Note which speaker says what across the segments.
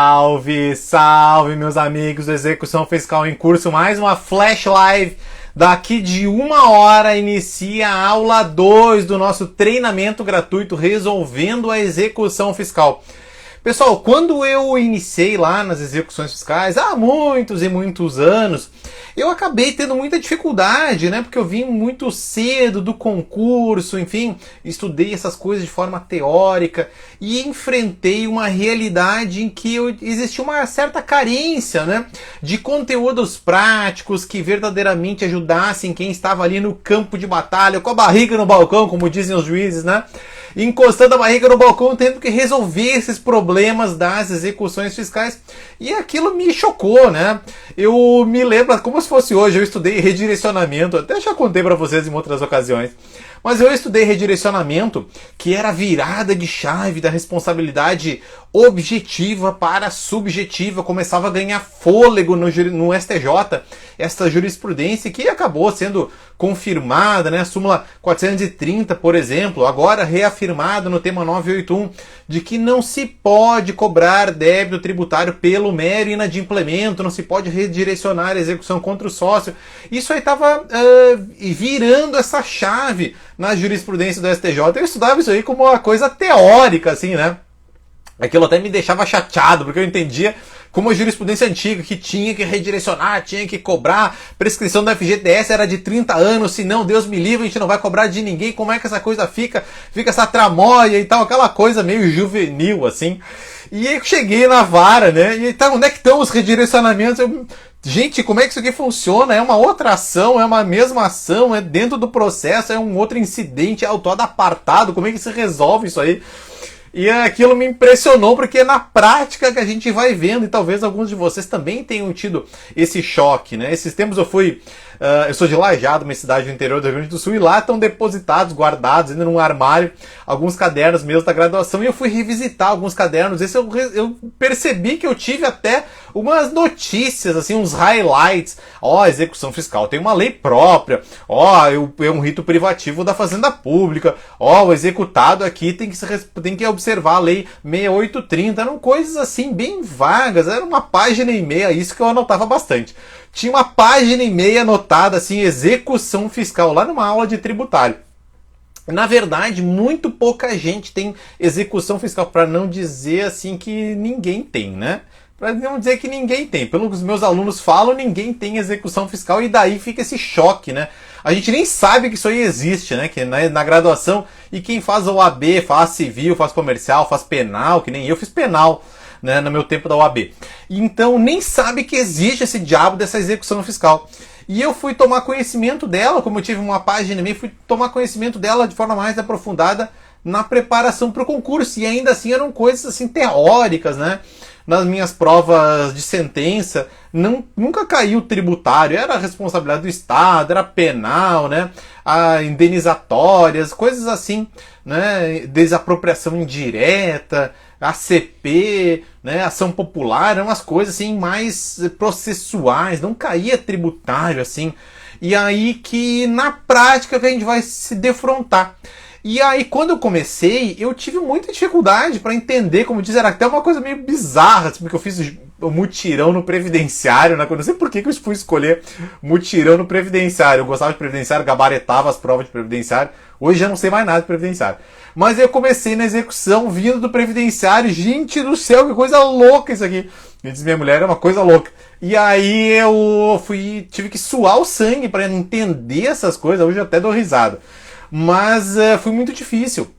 Speaker 1: Salve, salve meus amigos do Execução Fiscal em Curso, mais uma Flash Live. Daqui de 1 hora inicia a aula 2 do nosso treinamento gratuito Resolvendo a Execução Fiscal. Pessoal, quando eu iniciei lá nas execuções fiscais, há muitos e muitos anos, eu acabei tendo muita dificuldade, né? Porque eu vim muito cedo do concurso, enfim, estudei essas coisas de forma teórica e enfrentei uma realidade em que existia uma certa carência, né? De conteúdos práticos que verdadeiramente ajudassem quem estava ali no campo de batalha, com a barriga no balcão, como dizem os juízes, né? Encostando a barriga no balcão, tendo que resolver esses problemas das execuções fiscais. E aquilo me chocou, né? Eu me lembro, como se fosse hoje, eu estudei redirecionamento, até já contei para vocês em outras ocasiões. Mas eu estudei redirecionamento, que era a virada de chave da responsabilidade objetiva para subjetiva. Começava a ganhar fôlego no STJ, esta jurisprudência que acabou sendo confirmada, né? A súmula 430, por exemplo, agora reafirmada no tema 981, de que não se pode cobrar débito tributário pelo mero inadimplemento, não se pode redirecionar a execução contra o sócio. Isso aí estava virando essa chave na jurisprudência do STJ. Eu estudava isso aí como uma coisa teórica, assim, né? Aquilo até me deixava chateado, porque eu entendia como a jurisprudência antiga, que tinha que redirecionar, tinha que cobrar, prescrição da FGTS era de 30 anos, se não, Deus me livre, a gente não vai cobrar de ninguém, como é que essa coisa fica essa tramóia e tal, aquela coisa meio juvenil, assim. E aí eu cheguei na vara, né, e tá, onde é que estão os redirecionamentos? Gente, como é que isso aqui funciona? É uma outra ação, é uma mesma ação, é dentro do processo, é um outro incidente, é autuado apartado, como é que se resolve isso aí? E aquilo me impressionou, porque é na prática que a gente vai vendo, e talvez alguns de vocês também tenham tido esse choque, né? Esses tempos eu sou de Lajeado, uma cidade do interior do Rio Grande do Sul, e lá estão depositados, guardados, ainda num armário, alguns cadernos meus da graduação, e eu fui revisitar alguns cadernos. Esse eu percebi que eu tive até umas notícias, assim, uns highlights. Execução fiscal tem uma lei própria. É um rito privativo da Fazenda Pública. O executado aqui tem que observar a lei 6830. Eram coisas assim, bem vagas. Era uma página e meia, isso que eu anotava bastante. Tinha uma página e meia anotada, assim, execução fiscal, lá numa aula de tributário. Na verdade, muito pouca gente tem execução fiscal, para não dizer assim que ninguém tem, né? Para não dizer que ninguém tem. Pelo que os meus alunos falam, ninguém tem execução fiscal, e daí fica esse choque, né? A gente nem sabe que isso aí existe, né? Que na graduação, e quem faz OAB, faz civil, faz comercial, faz penal, que nem eu fiz penal, né, no meu tempo da OAB. Então nem sabe que existe esse diabo dessa execução fiscal. E eu fui tomar conhecimento dela, como eu tive uma página e meia, fui tomar conhecimento dela de forma mais aprofundada na preparação para o concurso. E ainda assim eram coisas assim teóricas, né? Nas minhas provas de sentença, nunca caiu tributário, era a responsabilidade do Estado, era penal, né? Indenizatórias, coisas assim, né? Desapropriação indireta, ACP, né? Ação popular, eram umas coisas assim mais processuais, não caía tributário assim. E aí que na prática que a gente vai se defrontar. E aí, quando eu comecei, eu tive muita dificuldade para entender, como diz, era até uma coisa meio bizarra, assim, porque eu fiz o mutirão no previdenciário, né? Eu não sei por que eu fui escolher mutirão no previdenciário. Eu gostava de previdenciário, gabaretava as provas de previdenciário. Hoje já não sei mais nada de previdenciário. Mas eu comecei na execução vindo do previdenciário. Gente do céu, que coisa louca isso aqui. Me diz minha mulher, é uma coisa louca. E aí eu tive que suar o sangue para entender essas coisas. Hoje eu até dou risada. Mas foi muito difícil.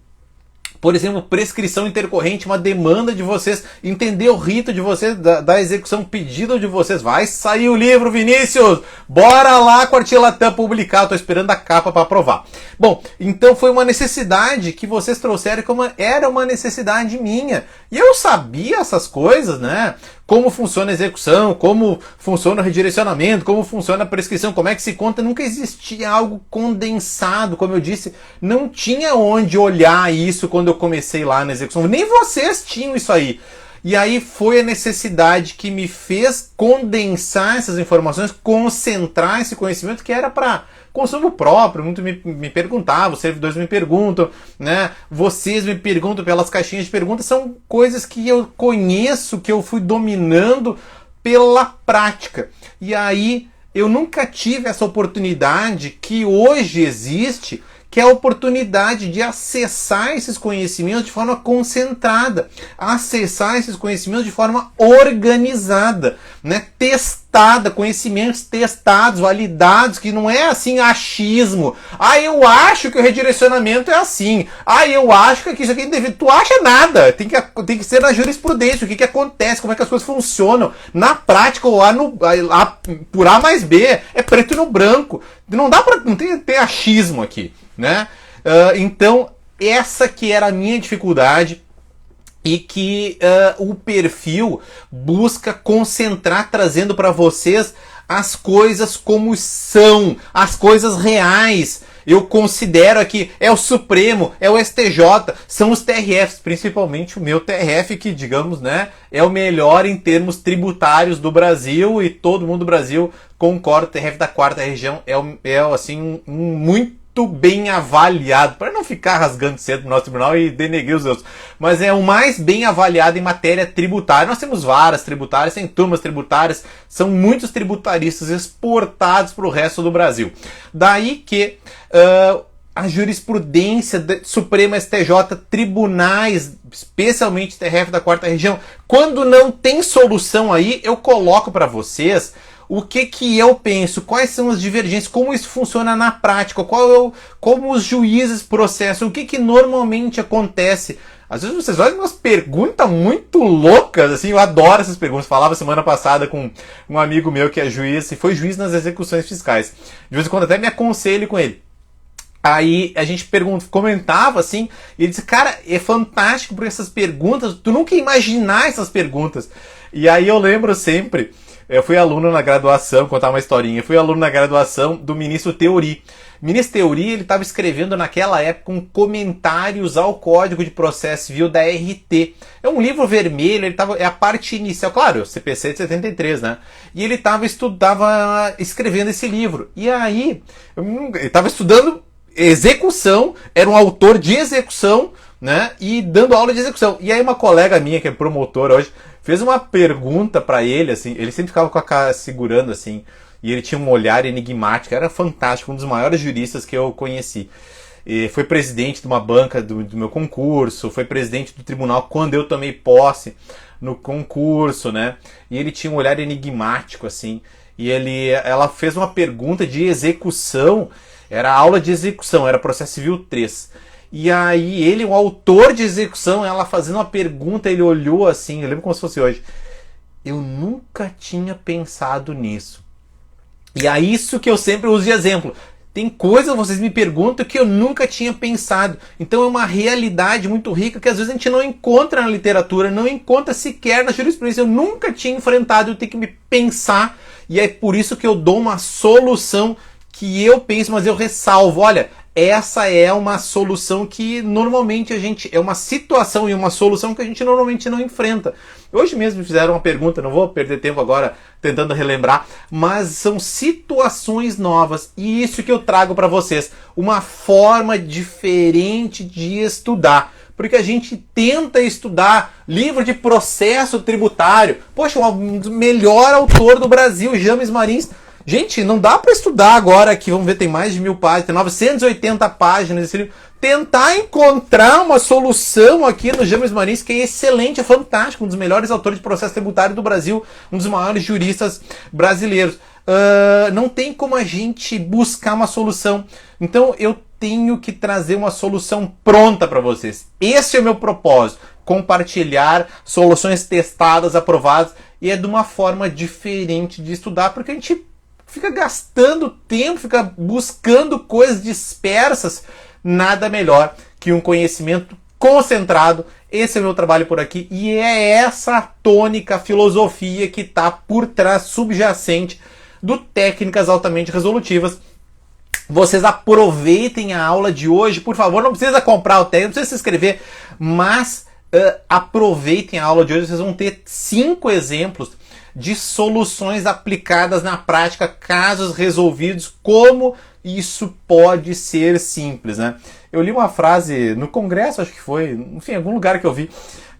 Speaker 1: Por exemplo, prescrição intercorrente, uma demanda de vocês, entender o rito de vocês, da execução, pedido de vocês. Vai sair o livro, Vinícius! Bora lá com a Tia Latam publicar, estou esperando a capa para aprovar. Bom, então foi uma necessidade que vocês trouxeram, como era uma necessidade minha. E eu sabia essas coisas, né? Como funciona a execução, como funciona o redirecionamento, como funciona a prescrição, como é que se conta. Nunca existia algo condensado, como eu disse. Não tinha onde olhar isso quando eu comecei lá na execução. Nem vocês tinham isso aí. E aí foi a necessidade que me fez condensar essas informações, concentrar esse conhecimento, que era para consumo próprio, muito me perguntavam, os servidores me perguntam, né? Vocês me perguntam pelas caixinhas de perguntas, são coisas que eu conheço, que eu fui dominando pela prática. E aí eu nunca tive essa oportunidade que hoje existe, que é a oportunidade de acessar esses conhecimentos de forma concentrada, acessar esses conhecimentos de forma organizada, né? Testada, conhecimentos testados, validados, que não é assim achismo. Ah, eu acho que o redirecionamento é assim. Ah, eu acho que isso aqui deve... Tu acha nada. Tem que ser na jurisprudência, o que acontece, como é que as coisas funcionam. Na prática, por A mais B, é preto no branco. Não dá pra... Não tem achismo aqui, né? Então, essa que era a minha dificuldade e que o perfil busca concentrar, trazendo para vocês as coisas como são, as coisas reais. Eu considero aqui, é o Supremo, é o STJ, são os TRFs, principalmente o meu TRF, que, digamos, né, é o melhor em termos tributários do Brasil, e todo mundo do Brasil concorda. O TRF da 4ª região é assim, muito bem avaliado, para não ficar rasgando cedo no nosso tribunal e denegrir os outros, mas é o mais bem avaliado em matéria tributária. Nós temos varas tributárias, tem turmas tributárias, são muitos tributaristas exportados para o resto do Brasil. Daí que a jurisprudência Suprema, STJ, tribunais, especialmente TRF da 4ª região, quando não tem solução aí, eu coloco para vocês o que eu penso, quais são as divergências, como isso funciona na prática, como os juízes processam, o que normalmente acontece. Às vezes vocês olham umas perguntas muito loucas, assim, eu adoro essas perguntas. Falava semana passada com um amigo meu que é juiz, e foi juiz nas execuções fiscais. De vez em quando até me aconselho com ele. Aí a gente comentava assim, e ele disse, cara, é fantástico porque essas perguntas, tu nunca ia imaginar essas perguntas. E aí eu lembro sempre... Eu fui aluno na graduação, vou contar uma historinha. Eu fui aluno na graduação do ministro Theory. O ministro Theory, ele estava escrevendo naquela época comentários ao Código de Processo Civil da RT. É um livro vermelho, é a parte inicial, claro, CPC de 73, né? E ele estava escrevendo esse livro. E aí, ele estava estudando execução, era um autor de execução, né? E dando aula de execução. E aí uma colega minha, que é promotora hoje, fez uma pergunta pra ele, assim, ele sempre ficava com a cara segurando, assim, e ele tinha um olhar enigmático, era fantástico, um dos maiores juristas que eu conheci. E foi presidente de uma banca do meu concurso, foi presidente do tribunal quando eu tomei posse no concurso, né? E ele tinha um olhar enigmático, assim, e ela fez uma pergunta de execução, era aula de execução, era processo civil 3. E aí ele, o autor de execução, ela fazendo uma pergunta, ele olhou assim, eu lembro como se fosse hoje. Eu nunca tinha pensado nisso. E é isso que eu sempre uso de exemplo. Tem coisas que vocês me perguntam que eu nunca tinha pensado. Então é uma realidade muito rica que às vezes a gente não encontra na literatura, não encontra sequer na jurisprudência. Eu nunca tinha enfrentado, eu tenho que me pensar. E é por isso que eu dou uma solução que eu penso, mas eu ressalvo. Olha, essa é uma solução que normalmente é uma situação e uma solução que a gente normalmente não enfrenta. Hoje mesmo me fizeram uma pergunta, não vou perder tempo agora tentando relembrar, mas são situações novas e isso que eu trago para vocês, uma forma diferente de estudar. Porque a gente tenta estudar livro de processo tributário. Poxa, o melhor autor do Brasil, James Marins. Gente, não dá para estudar agora aqui, vamos ver, tem mais de 1000 páginas, tem 980 páginas esse livro. Tentar encontrar uma solução aqui no James Marins, que é excelente, é fantástico, um dos melhores autores de processo tributário do Brasil, um dos maiores juristas brasileiros. Não tem como a gente buscar uma solução. Então eu tenho que trazer uma solução pronta para vocês. Esse é o meu propósito, compartilhar soluções testadas, aprovadas, e é de uma forma diferente de estudar, porque a gente fica gastando tempo, fica buscando coisas dispersas. Nada melhor que um conhecimento concentrado. Esse é o meu trabalho por aqui e é essa tônica, filosofia que está por trás, subjacente, do Técnicas Altamente Resolutivas. Vocês aproveitem a aula de hoje, por favor, não precisa comprar o técnico, não precisa se inscrever, mas aproveitem a aula de hoje, vocês vão ter 5 exemplos de soluções aplicadas na prática, casos resolvidos, como isso pode ser simples, né? Eu li uma frase no Congresso, acho que foi, enfim, em algum lugar que eu vi,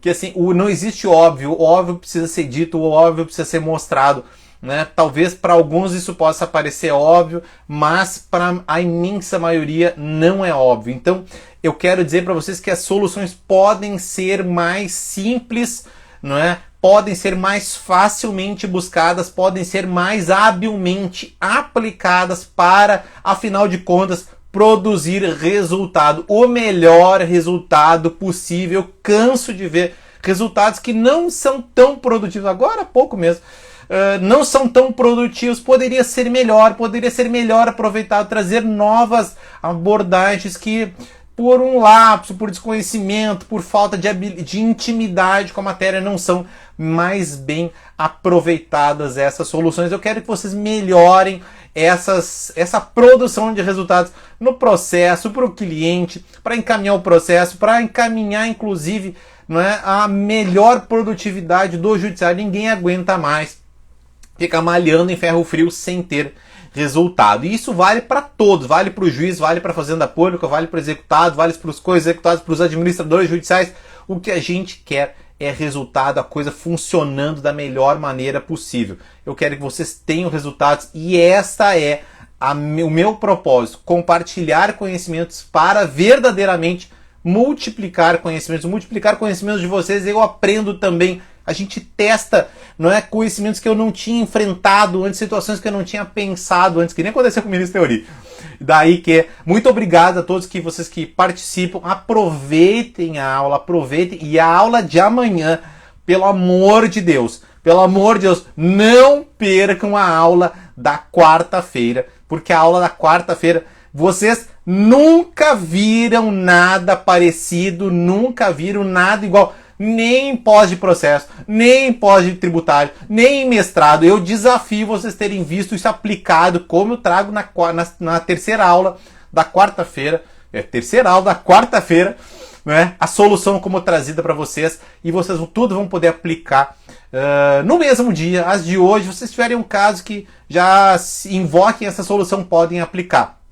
Speaker 1: que assim, não existe óbvio, o óbvio precisa ser dito, o óbvio precisa ser mostrado, né? Talvez para alguns isso possa parecer óbvio, mas para a imensa maioria não é óbvio. Então, eu quero dizer para vocês que as soluções podem ser mais simples, não é? Podem ser mais facilmente buscadas, podem ser mais habilmente aplicadas para, afinal de contas, produzir resultado, o melhor resultado possível. Canso de ver resultados que não são tão produtivos, agora há pouco mesmo, não são tão produtivos, poderia ser melhor aproveitado, trazer novas abordagens que, por um lapso, por desconhecimento, por falta de intimidade com a matéria, não são mais bem aproveitadas essas soluções. Eu quero que vocês melhorem essa produção de resultados no processo, para o cliente, para encaminhar o processo, para encaminhar, inclusive, não é, a melhor produtividade do judiciário. Ninguém aguenta mais ficar malhando em ferro frio sem ter resultado. E isso vale para todos, vale para o juiz, vale para a fazenda pública, vale para o executado, vale para os co-executados, para os administradores judiciais. O que a gente quer é resultado, a coisa funcionando da melhor maneira possível. Eu quero que vocês tenham resultados e esta é o meu propósito, compartilhar conhecimentos para verdadeiramente multiplicar conhecimentos de vocês. Eu aprendo também, a gente testa, não é, conhecimentos que eu não tinha enfrentado antes, situações que eu não tinha pensado antes, que nem aconteceu com o Ministro Teori. Daí que, muito obrigado a todos vocês que participam, aproveitem a aula, e a aula de amanhã, pelo amor de Deus, não percam a aula da quarta-feira, porque a aula da quarta-feira, vocês nunca viram nada parecido, nunca viram nada igual, nem em pós de processo, nem em pós de tributário, nem em mestrado. Eu desafio vocês terem visto isso aplicado, como eu trago na terceira aula da quarta-feira, né? A solução como trazida para vocês, e vocês tudo vão poder aplicar no mesmo dia. As de hoje, se vocês tiverem um caso que já invoquem essa solução, podem aplicar.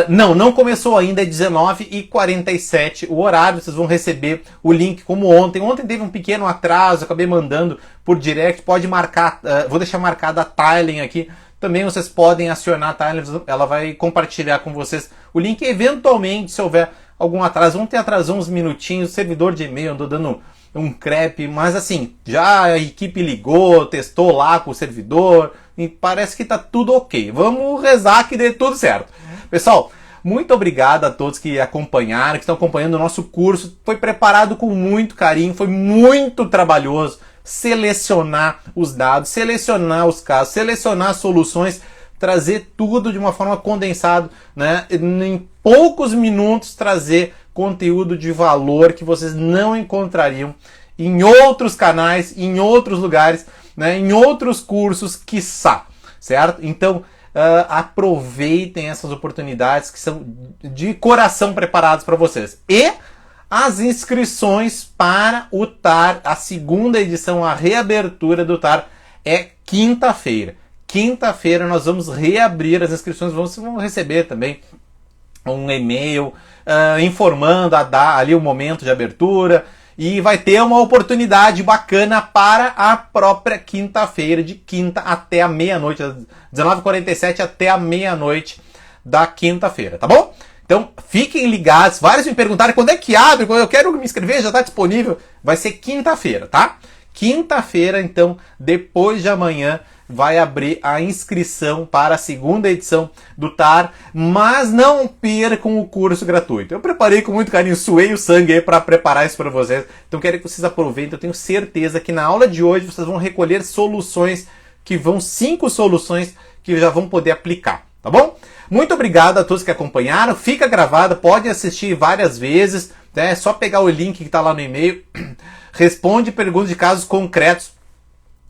Speaker 1: Não começou ainda, é 19h47 o horário, vocês vão receber o link como ontem. Ontem teve um pequeno atraso, acabei mandando por direct, pode marcar, vou deixar marcada a Thailand aqui, também vocês podem acionar a Thailand, ela vai compartilhar com vocês o link, eventualmente, se houver algum atraso. Ontem atrasou uns minutinhos, o servidor de e-mail andou dando um crepe, mas assim, já a equipe ligou, testou lá com o servidor, e parece que tá tudo ok. Vamos rezar que dê tudo certo. Pessoal, muito obrigado a todos que acompanharam, que estão acompanhando o nosso curso. Foi preparado com muito carinho, foi muito trabalhoso selecionar os dados, selecionar os casos, selecionar as soluções, trazer tudo de uma forma condensada, né? Em poucos minutos trazer conteúdo de valor que vocês não encontrariam em outros canais, em outros lugares, né? Em outros cursos, quiçá, certo? Então, aproveitem essas oportunidades que são de coração preparadas para vocês. E as inscrições para o TAR, a segunda edição, a reabertura do TAR, é quinta-feira. Quinta-feira nós vamos reabrir as inscrições, vocês vão receber também um e-mail informando ali o momento de abertura, e vai ter uma oportunidade bacana para a própria quinta-feira, de quinta até a meia-noite, 19h47 até a meia-noite da quinta-feira, tá bom? Então, fiquem ligados. Vários me perguntaram quando é que abre, quando eu quero me inscrever, já está disponível. Vai ser quinta-feira, tá? Quinta-feira, então, depois de amanhã, vai abrir a inscrição para a segunda edição do TAR, mas não percam o curso gratuito. Eu preparei com muito carinho, suei o sangue aí para preparar isso para vocês, então quero que vocês aproveitem. Eu tenho certeza que na aula de hoje vocês vão recolher soluções, 5 soluções que já vão poder aplicar, tá bom? Muito obrigado a todos que acompanharam, fica gravada, pode assistir várias vezes, né? É só pegar o link que está lá no e-mail, responde perguntas de casos concretos.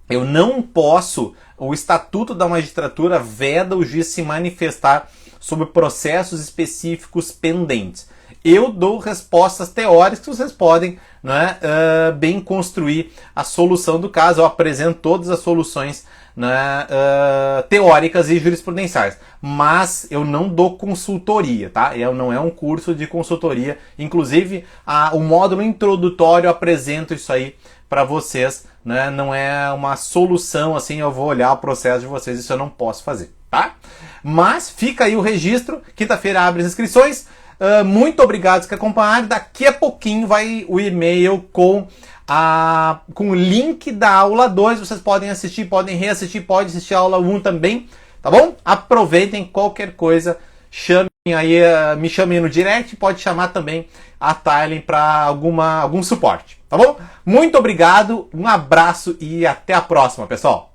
Speaker 1: Eu não posso, o Estatuto da Magistratura veda o juiz se manifestar sobre processos específicos pendentes. Eu dou respostas teóricas que vocês podem, né, bem construir a solução do caso. Eu apresento todas as soluções, né, teóricas e jurisprudenciais, mas eu não dou consultoria, tá? Não é um curso de consultoria. Inclusive, o módulo introdutório eu apresento isso aí para vocês, né? Não é uma solução assim, eu vou olhar o processo de vocês, isso eu não posso fazer, tá? Mas fica aí o registro, quinta-feira abre as inscrições. Muito obrigado que acompanharam. Daqui a pouquinho vai o e-mail com o link da aula 2. Vocês podem assistir, podem reassistir, podem assistir a aula 1 também, tá bom? Aproveitem qualquer coisa, me chamem no direct, pode chamar também a Thailen para algum suporte, tá bom? Muito obrigado, um abraço e até a próxima, pessoal!